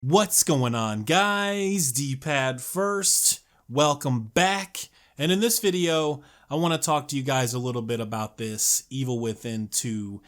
What's going on, guys? D-Pad first. Welcome back. And in this video, I want to talk to you guys a little bit about this Evil Within 2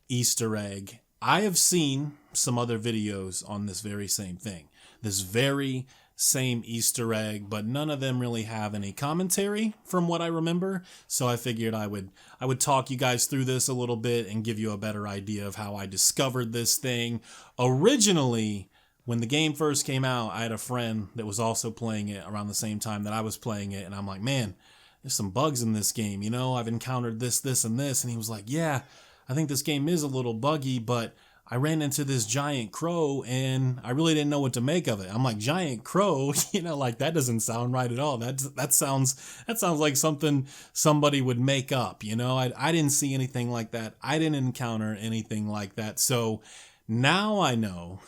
Easter egg. I have seen some other videos on this very same thing. This very same Easter egg, but none of them really have any commentary from what I remember. So I figured I would talk you guys through this a little bit and give you a better idea of how I discovered this thing. Originally, when the game first came out, I had a friend that was also playing it around the same time that I was playing it, and I'm like, man, there's some bugs in this game, you know? I've encountered this, this, and this. And he was like, yeah, I think this game is a little buggy, but I ran into this giant crow and I really didn't know what to make of it. I'm like, giant crow? Like that doesn't sound right at all. That sounds like something somebody would make up, I didn't see anything like that. I didn't encounter anything like that. So now I know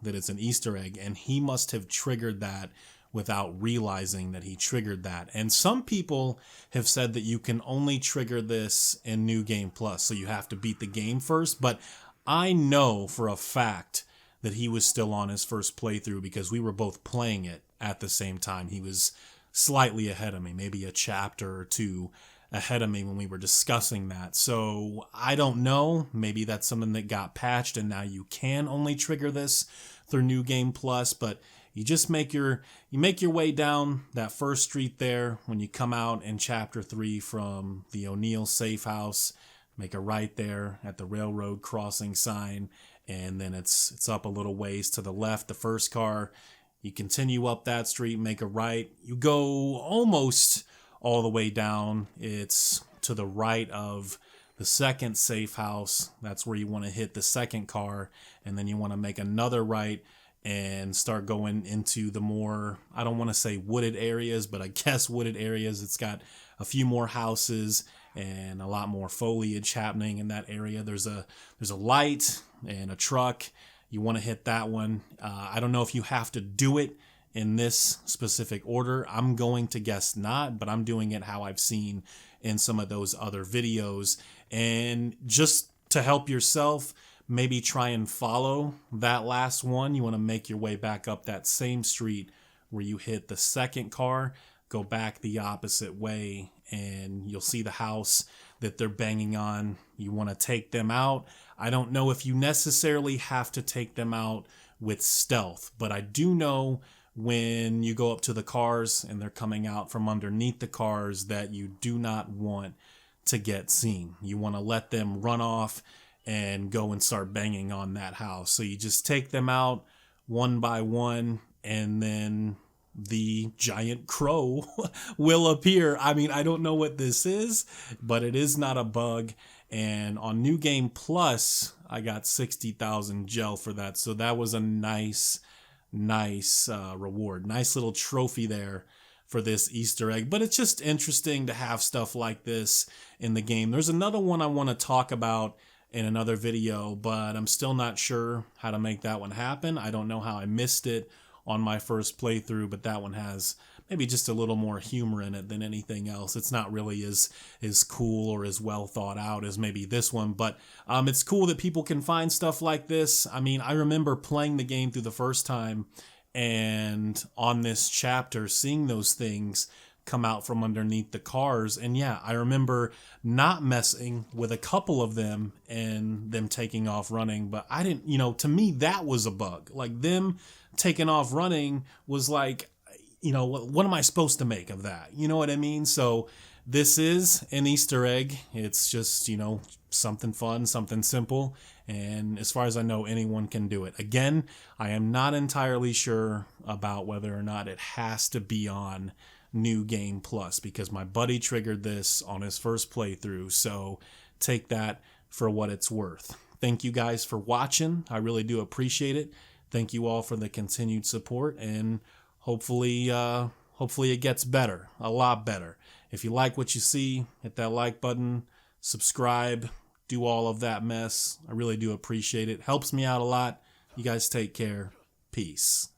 that it's an Easter egg, and he must have triggered that without realizing that he triggered that. And some people have said that you can only trigger this in New Game Plus, so you have to beat the game first. But I know for a fact that he was still on his first playthrough because we were both playing it at the same time. He was slightly ahead of me, maybe a chapter or two ahead of me when we were discussing that. So I don't know. Maybe that's something that got patched and now you can only trigger this through New Game Plus, but you just make your way down that first street there when you come out in chapter 3 from the O'Neill safe house. Make a right there at the railroad crossing sign, and then it's up a little ways to the left, the first car. You continue up that street, make a right. You go almost all the way down. It's to the right of the second safe house. That's where you want to hit the second car, and then you want to make another right and start going into the more, I don't want to say wooded areas, but I guess wooded areas. It's got a few more houses and a lot more foliage happening in that area. There's a light and a truck. You want to hit that one. I don't know if you have to do it in this specific order. I'm going to guess not, but I'm doing it how I've seen in some of those other videos. And just to help yourself, maybe try and follow that last one. You want to make your way back up that same street where you hit the second car, go back the opposite way, and you'll see the house that they're banging on. You want to take them out. I don't know if you necessarily have to take them out with stealth, but I do know when you go up to the cars and they're coming out from underneath the cars that you do not want to get seen. You want to let them run off and go and start banging on that house. So you just take them out one by one, and then the giant crow will appear. I mean, I don't know what this is, but it is not a bug. And on New Game Plus, I got 60,000 gel for that. So that was a nice reward. Nice little trophy there for this Easter egg. But it's just interesting to have stuff like this in the game. There's another one I want to talk about in another video, but I'm still not sure how to make that one happen. I don't know how I missed it on my first playthrough, but that one has maybe just a little more humor in it than anything else. It's not really as cool or as well thought out as maybe this one, but it's cool that people can find stuff like this. I mean, I remember playing the game through the first time and on this chapter seeing those things come out from underneath the cars. And yeah, I remember not messing with a couple of them and them taking off running, but I didn't, to me, that was a bug. Like them taking off running was like, what am I supposed to make of that? You know what I mean? So this is an Easter egg. It's just, something fun, something simple. And as far as I know, anyone can do it. Again, I am not entirely sure about whether or not it has to be on New Game Plus because my buddy triggered this on his first playthrough. So take that for what it's worth. Thank you guys for watching. I really do appreciate it. Thank you all for the continued support, and hopefully it gets better, a lot better. If you like what you see, hit that like button, subscribe, do all of that mess. I really do appreciate it. Helps me out a lot. You guys take care. Peace.